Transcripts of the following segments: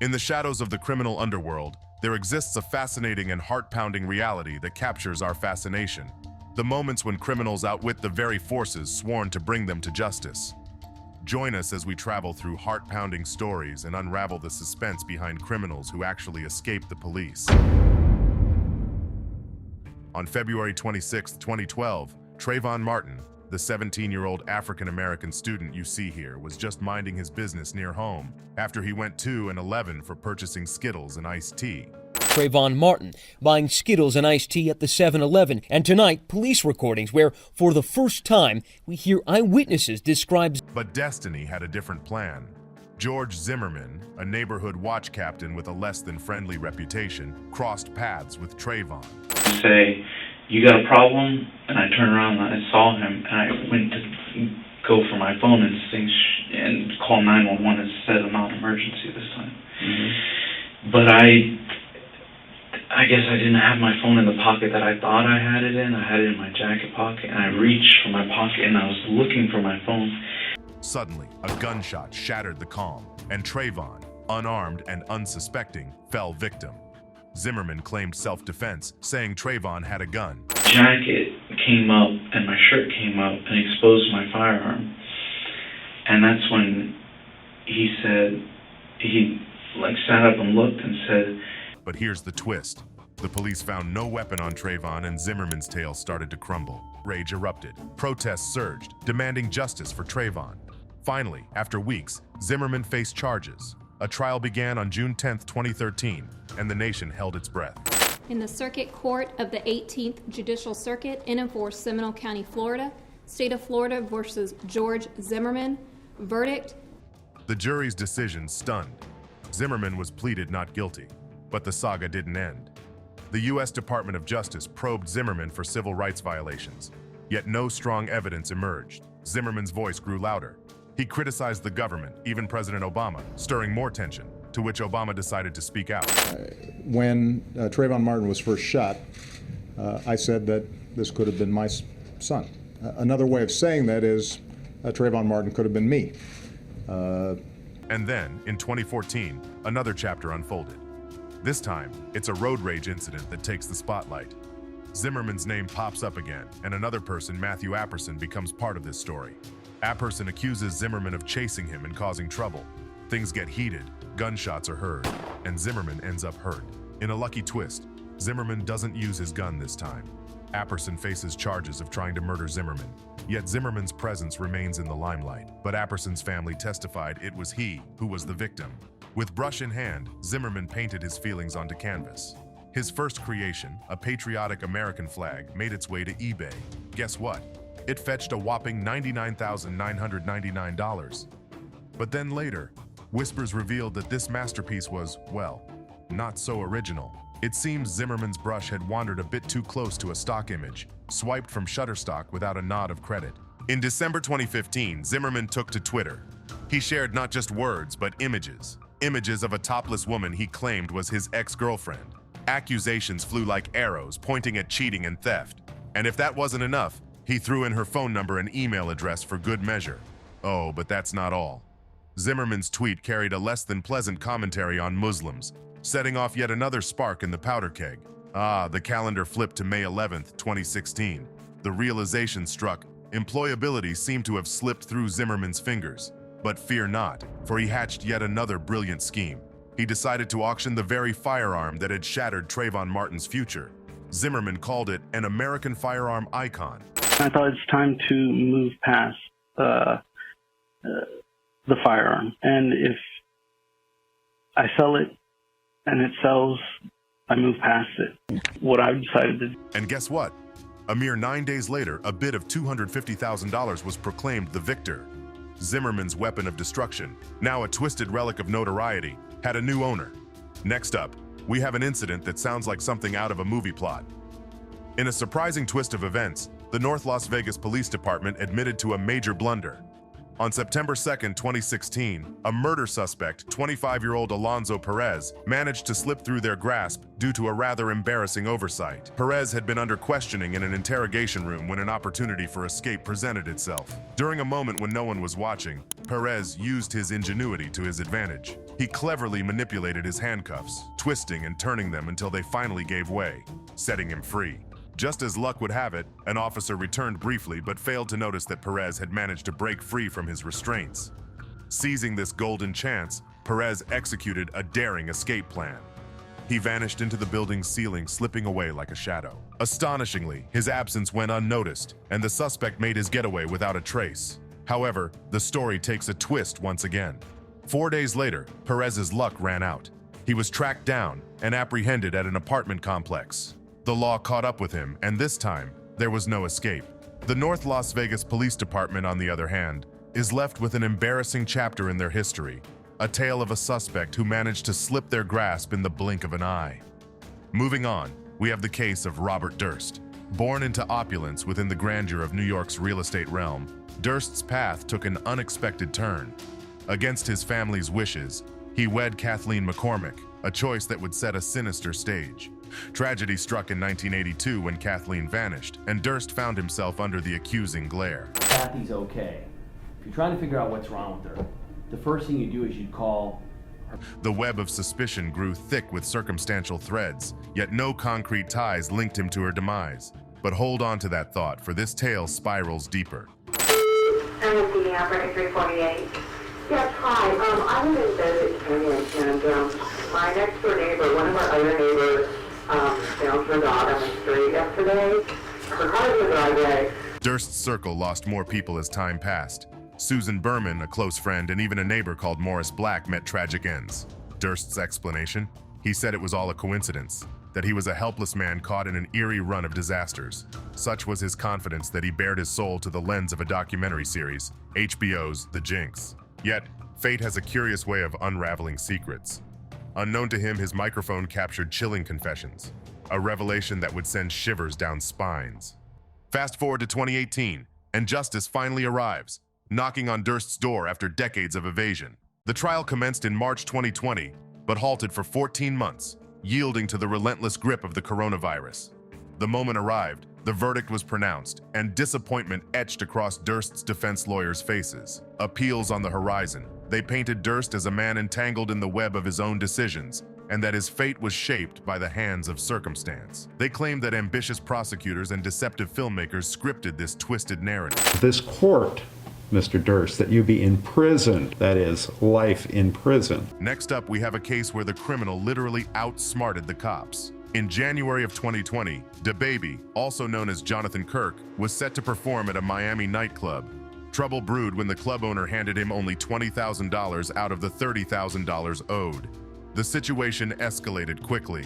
In the shadows of the criminal underworld, there exists a fascinating and heart-pounding reality that captures our fascination. The moments when criminals outwit the very forces sworn to bring them to justice. Join us as we travel through heart-pounding stories and unravel the suspense behind criminals who actually escape the police. On February 26, 2012, Trayvon Martin, the 17-year-old African-American student you see here, was just minding his business near home after he went 2 and 11 for purchasing Skittles and iced tea. Trayvon Martin buying Skittles and iced tea at the 7-Eleven, and tonight, police recordings where, for the first time, we hear eyewitnesses describe. But destiny had a different plan. George Zimmerman, a neighborhood watch captain with a less than friendly reputation, crossed paths with Trayvon. Say, "You got a problem?" And I turned around and I saw him, and I went to go for my phone and call 911 and said I'm not an emergency this time. But I guess I didn't have my phone in the pocket that I thought I had it in. I had it in my jacket pocket, and I reached for my pocket and I was looking for my phone. Suddenly, a gunshot shattered the calm, and Trayvon, unarmed and unsuspecting, fell victim. Zimmerman claimed self-defense, saying Trayvon had a gun. Jacket came up and my shirt came up and exposed my firearm. And that's when he sat up and looked and said. But here's the twist. The police found no weapon on Trayvon, and Zimmerman's tale started to crumble. Rage erupted. Protests surged, demanding justice for Trayvon. Finally, after weeks, Zimmerman faced charges. A trial began on June 10, 2013, and the nation held its breath. In the Circuit Court of the 18th Judicial Circuit in and for Seminole County, Florida, State of Florida versus George Zimmerman, verdict. The jury's decision stunned. Zimmerman was pleaded not guilty, but the saga didn't end. The U.S. Department of Justice probed Zimmerman for civil rights violations, yet no strong evidence emerged. Zimmerman's voice grew louder. He criticized the government, even President Obama, stirring more tension, to which Obama decided to speak out. When Trayvon Martin was first shot, I said that this could have been my son. Another way of saying that is Trayvon Martin could have been me. And then, in 2014, another chapter unfolded. This time, it's a road rage incident that takes the spotlight. Zimmerman's name pops up again, and another person, Matthew Apperson, becomes part of this story. Apperson accuses Zimmerman of chasing him and causing trouble. Things get heated, gunshots are heard, and Zimmerman ends up hurt. In a lucky twist, Zimmerman doesn't use his gun this time. Apperson faces charges of trying to murder Zimmerman, yet Zimmerman's presence remains in the limelight. But Apperson's family testified it was he who was the victim. With brush in hand, Zimmerman painted his feelings onto canvas. His first creation, a patriotic American flag, made its way to eBay. Guess what? It fetched a whopping $99,999. But then later, whispers revealed that this masterpiece was, well, not so original. It seems Zimmerman's brush had wandered a bit too close to a stock image, swiped from Shutterstock without a nod of credit. In December 2015, Zimmerman took to Twitter. He shared not just words, but images. Images of a topless woman he claimed was his ex-girlfriend. Accusations flew like arrows, pointing at cheating and theft. And if that wasn't enough, he threw in her phone number and email address for good measure. Oh, but that's not all. Zimmerman's tweet carried a less than pleasant commentary on Muslims, setting off yet another spark in the powder keg. The calendar flipped to May 11th, 2016. The realization struck. Employability seemed to have slipped through Zimmerman's fingers. But fear not, for he hatched yet another brilliant scheme. He decided to auction the very firearm that had shattered Trayvon Martin's future. Zimmerman called it an American firearm icon. I thought it's time to move past the firearm. And if I sell it and it sells, I move past it. What I've decided to do. And guess what? A mere 9 days later, a bid of $250,000 was proclaimed the victor. Zimmerman's weapon of destruction, now a twisted relic of notoriety, had a new owner. Next up, we have an incident that sounds like something out of a movie plot. In a surprising twist of events, the North Las Vegas Police Department admitted to a major blunder. On September 2nd, 2016, a murder suspect, 25-year-old Alonzo Perez, managed to slip through their grasp due to a rather embarrassing oversight. Perez had been under questioning in an interrogation room when an opportunity for escape presented itself. During a moment when no one was watching, Perez used his ingenuity to his advantage. He cleverly manipulated his handcuffs, twisting and turning them until they finally gave way, setting him free. Just as luck would have it, an officer returned briefly but failed to notice that Perez had managed to break free from his restraints. Seizing this golden chance, Perez executed a daring escape plan. He vanished into the building's ceiling, slipping away like a shadow. Astonishingly, his absence went unnoticed, and the suspect made his getaway without a trace. However, the story takes a twist once again. 4 days later, Perez's luck ran out. He was tracked down and apprehended at an apartment complex. The law caught up with him, and this time, there was no escape. The North Las Vegas Police Department, on the other hand, is left with an embarrassing chapter in their history, a tale of a suspect who managed to slip their grasp in the blink of an eye. Moving on, we have the case of Robert Durst. Born into opulence within the grandeur of New York's real estate realm, Durst's path took an unexpected turn. Against his family's wishes, he wed Kathleen McCormick, a choice that would set a sinister stage. Tragedy struck in 1982 when Kathleen vanished, and Durst found himself under the accusing glare. Kathy's okay. If you're trying to figure out what's wrong with her, the first thing you do is you call her. The web of suspicion grew thick with circumstantial threads, yet no concrete ties linked him to her demise. But hold on to that thought, for this tale spirals deeper. I'm the CD operator 348. Yes, hi. I live in Desert Canyon, and my next door neighbor, one of our other neighbors, found her dog on the street yesterday. Her car's in the driveway. Durst's circle lost more people as time passed. Susan Berman, a close friend, and even a neighbor called Morris Black met tragic ends. Durst's explanation? He said it was all a coincidence, that he was a helpless man caught in an eerie run of disasters. Such was his confidence that he bared his soul to the lens of a documentary series, HBO's The Jinx. Yet, fate has a curious way of unraveling secrets. Unknown to him, his microphone captured chilling confessions, a revelation that would send shivers down spines. Fast forward to 2018, and justice finally arrives, knocking on Durst's door after decades of evasion. The trial commenced in March 2020, but halted for 14 months, yielding to the relentless grip of the coronavirus. The moment arrived, the verdict was pronounced, and disappointment etched across Durst's defense lawyers' faces. Appeals on the horizon, they painted Durst as a man entangled in the web of his own decisions, and that his fate was shaped by the hands of circumstance. They claimed that ambitious prosecutors and deceptive filmmakers scripted this twisted narrative. This court, Mr. Durst, that you be imprisoned, that is, life in prison. Next up, we have a case where the criminal literally outsmarted the cops. In January of 2020, DaBaby, also known as Jonathan Kirk, was set to perform at a Miami nightclub. Trouble brewed when the club owner handed him only $20,000 out of the $30,000 owed. The situation escalated quickly.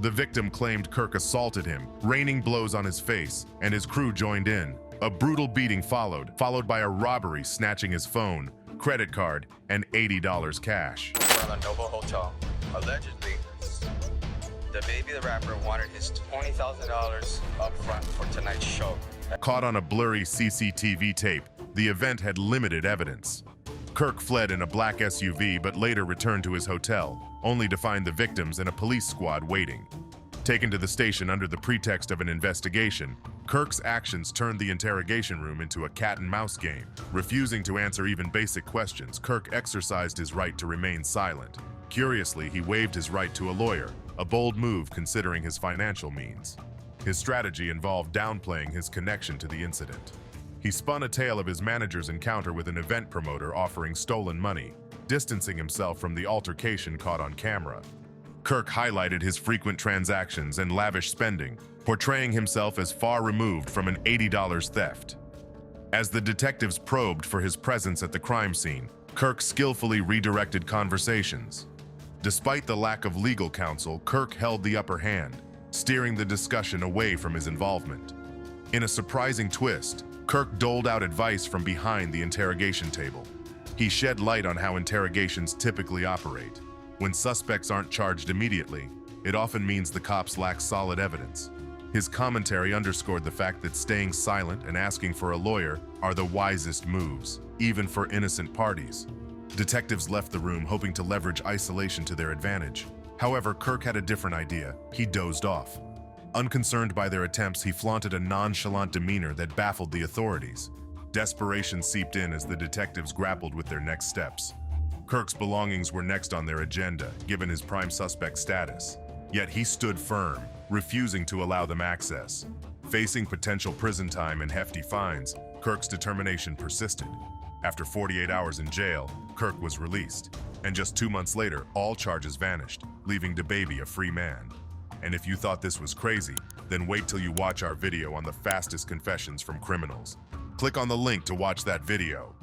The victim claimed Kirk assaulted him, raining blows on his face, and his crew joined in. A brutal beating followed by a robbery snatching his phone, credit card, and $80 cash. From the Noble Hotel. Allegedly, DaBaby the rapper wanted his $20,000 up front for tonight's show. Caught on a blurry CCTV tape, the event had limited evidence. Kirk fled in a black SUV but later returned to his hotel, only to find the victims and a police squad waiting. Taken to the station under the pretext of an investigation, Kirk's actions turned the interrogation room into a cat-and-mouse game. Refusing to answer even basic questions, Kirk exercised his right to remain silent. Curiously, he waived his right to a lawyer, a bold move considering his financial means. His strategy involved downplaying his connection to the incident. He spun a tale of his manager's encounter with an event promoter offering stolen money, distancing himself from the altercation caught on camera. Kirk highlighted his frequent transactions and lavish spending, portraying himself as far removed from an $80 theft. As the detectives probed for his presence at the crime scene, Kirk skillfully redirected conversations. Despite the lack of legal counsel, Kirk held the upper hand, steering the discussion away from his involvement. In a surprising twist, Kirk doled out advice from behind the interrogation table. He shed light on how interrogations typically operate. When suspects aren't charged immediately, it often means the cops lack solid evidence. His commentary underscored the fact that staying silent and asking for a lawyer are the wisest moves, even for innocent parties. Detectives left the room hoping to leverage isolation to their advantage. However, Kirk had a different idea. He dozed off. Unconcerned by their attempts, he flaunted a nonchalant demeanor that baffled the authorities. Desperation seeped in as the detectives grappled with their next steps. Kirk's belongings were next on their agenda, given his prime suspect status. Yet he stood firm, refusing to allow them access. Facing potential prison time and hefty fines, Kirk's determination persisted. After 48 hours in jail, Kirk was released. And just 2 months later, all charges vanished, leaving DeBaby a free man. And if you thought this was crazy, then wait till you watch our video on the fastest confessions from criminals. Click on the link to watch that video.